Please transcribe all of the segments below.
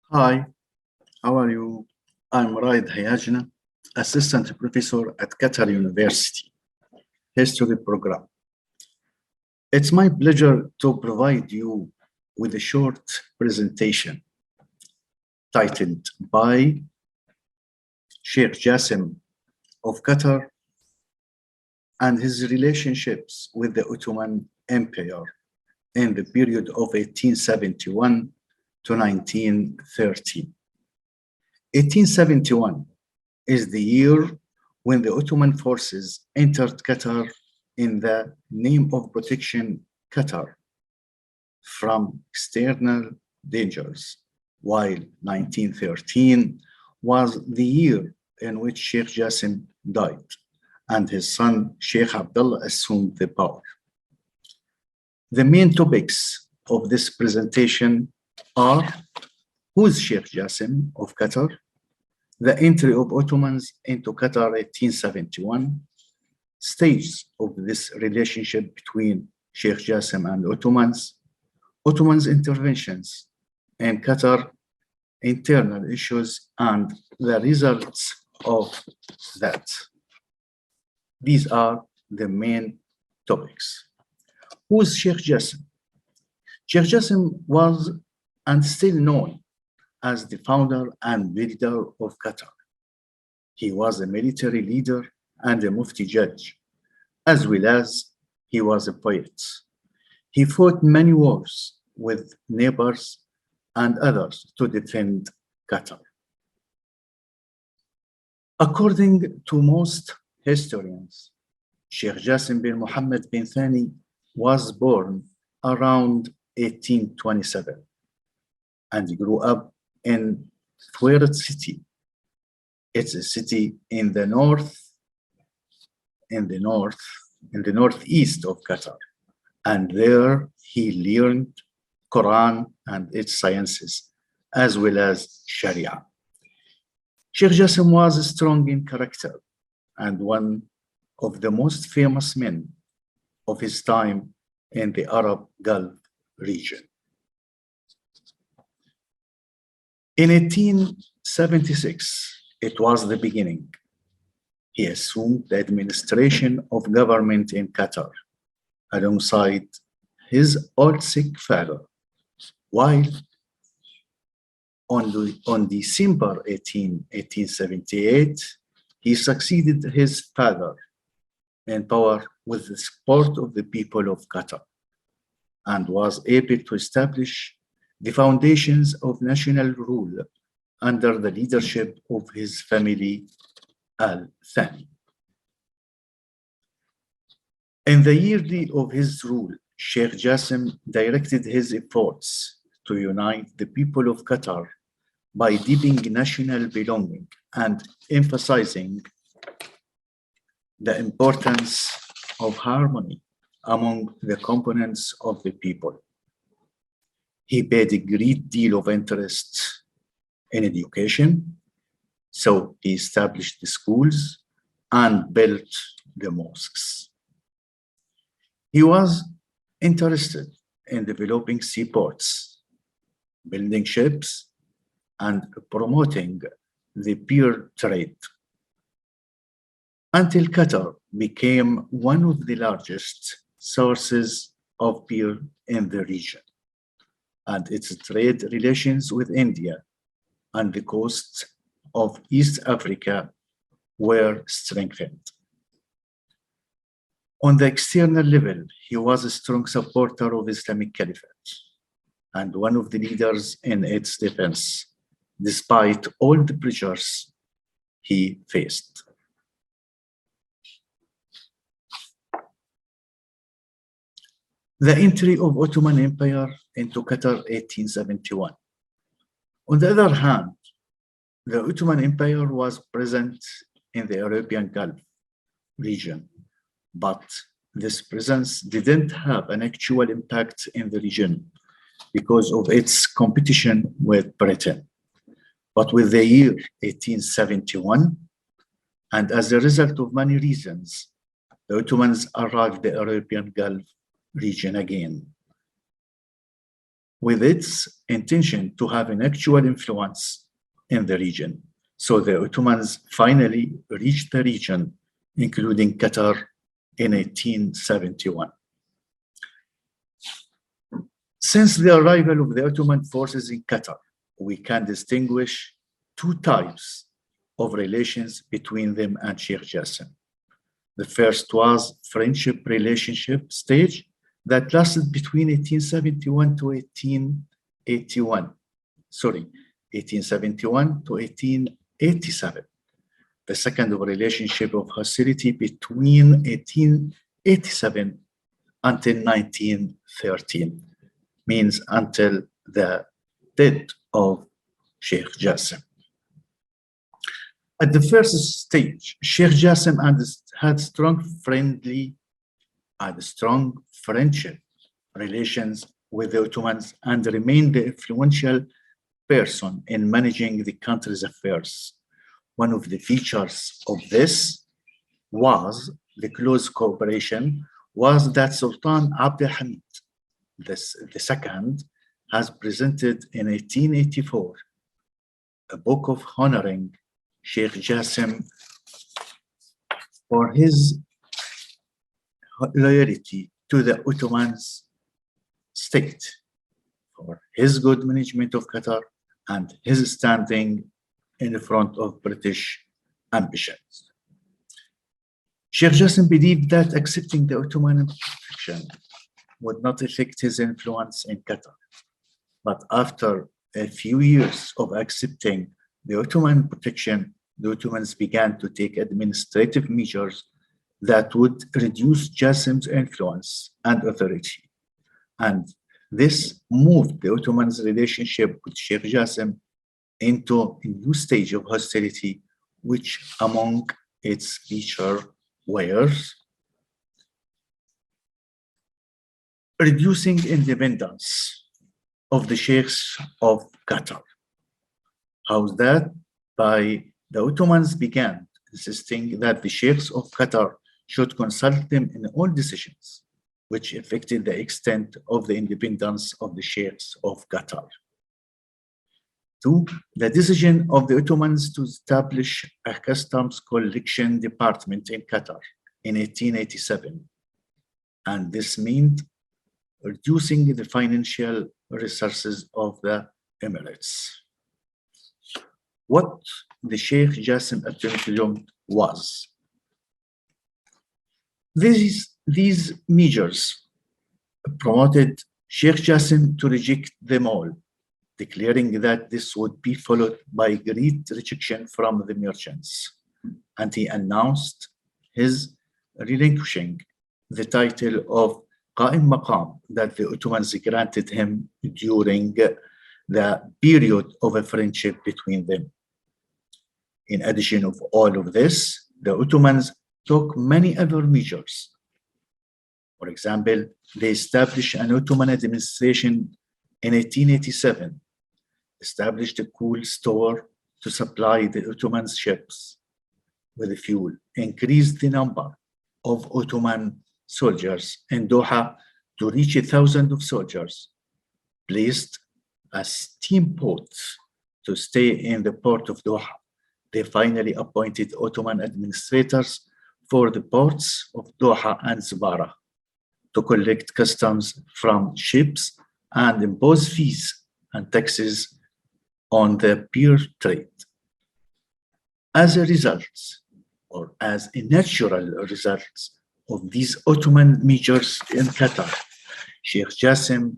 Hi, how are you? I'm Raid Hayajna, Assistant Professor at Qatar University, History Program. It's my pleasure to provide you with a short presentation titled by Sheikh Jassim of Qatar and his relationships with the Ottoman Empire in the period of 1871 to 1913. 1871 is the year when the Ottoman forces entered Qatar in the name of protection Qatar from external dangers, while 1913 was the year in which Sheikh Jassim died and his son Sheikh Abdullah assumed the power. The main topics of this presentation are: who is Sheikh Jassim of Qatar? The entry of Ottomans into Qatar 1871, stages of this relationship between Sheikh Jassim and Ottomans' interventions in Qatar, internal issues, and the results of that. These are the main topics. Who is Sheikh Jassim? Sheikh Jassim was and still known as the founder and leader of Qatar. He was a military leader and a mufti judge, as well as he was a poet. He fought many wars with neighbors and others to defend Qatar. According to most historians, Sheikh Jassim bin Mohammed bin Thani was born around 1827 and grew up in Thwairat city. It's a city in the northeast of Qatar. And there he learned Quran and its sciences, as well as Sharia. Sheikh Jassim was strong in character and one of the most famous men of his time in the Arab Gulf region. In 1876, it was the beginning. He assumed the administration of government in Qatar alongside his old sick father, while on December 18, 1878, he succeeded his father in power with the support of the people of Qatar and was able to establish the foundations of national rule under the leadership of his family Al Thani. In the year of his rule, Sheikh Jassim directed his efforts to unite the people of Qatar by deepening national belonging and emphasizing the importance of harmony among the components of the people. He paid a great deal of interest in education, so he established the schools and built the mosques. He was interested in developing seaports, building ships, and promoting the pearl trade, until Qatar became one of the largest sources of pearl in the region, and its trade relations with India and the coasts of East Africa were strengthened. On the external level, he was a strong supporter of Islamic Caliphate and one of the leaders in its defense, despite all the pressures he faced. The entry of Ottoman Empire into Qatar 1871. On the other hand, the Ottoman Empire was present in the Arabian Gulf region, but this presence didn't have an actual impact in the region because of its competition with Britain. But with the year 1871, and as a result of many reasons, the Ottomans arrived the Arabian Gulf region again. with its intention to have an actual influence in the region. So the Ottomans finally reached the region, including Qatar, in 1871. Since the arrival of the Ottoman forces in Qatar, we can distinguish two types of relations between them and Sheikh Jassim. The first was friendship relationship stage that lasted between 1871 to 1881. Sorry, 1871 to 1887. The second relationship of hostility between 1887 until 1913, means until the death of Sheikh Jassim. At the first stage, Sheikh Jassim had strong friendship relations with the Ottomans and remained the influential person in managing the country's affairs. One of the features of this was the close cooperation was that Sultan Abdul Hamid the second has presented in 1884 a book of honoring Sheikh Jassim for his loyalty to the Ottomans state, for his good management of Qatar and his standing in front of British ambitions. Sheikh Jassim believed that accepting the Ottoman protection would not affect his influence in Qatar. But after a few years of accepting the Ottoman protection, the Ottomans began to take administrative measures that would reduce Jassim's influence and authority. And this moved the Ottomans' relationship with Sheikh Jassim into a new stage of hostility, which among its features were reducing independence of the sheikhs of Qatar. How's that? By the Ottomans began insisting that the sheikhs of Qatar should consult them in all decisions, which affected the extent of the independence of the sheikhs of Qatar. Two, the decision of the Ottomans to establish a customs collection department in Qatar in 1887. And this meant reducing the financial resources of the Emirates. What the Sheikh Jassim attempted was these measures promoted Sheikh Jassim to reject them all, declaring that this would be followed by great rejection from the merchants. And he announced his relinquishing the title of Qa'im Maqam that the Ottomans granted him during the period of a friendship between them. In addition of all of this, the Ottomans took many other measures. For example, they established an Ottoman administration in 1887, established a coal store to supply the Ottoman ships with fuel, increased the number of Ottoman soldiers in Doha to reach 1,000 of soldiers, placed a steamboat to stay in the port of Doha. They finally appointed Ottoman administrators for the ports of Doha and Zbara to collect customs from ships and impose fees and taxes on the pure trade. As a result, or as a natural result of these Ottoman measures in Qatar, Sheikh Jassim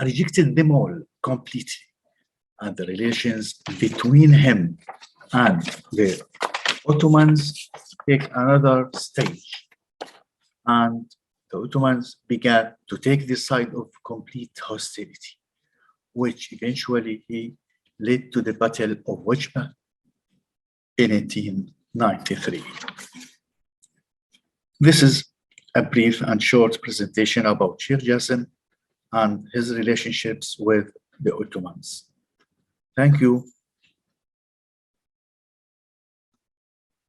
rejected them all completely, and the relations between him and the Ottomans take another stage, and the Ottomans began to take the side of complete hostility, which eventually led to the Battle of Wajba in 1893. This is a brief and short presentation about Sheikh Jassim and his relationships with the Ottomans. Thank you.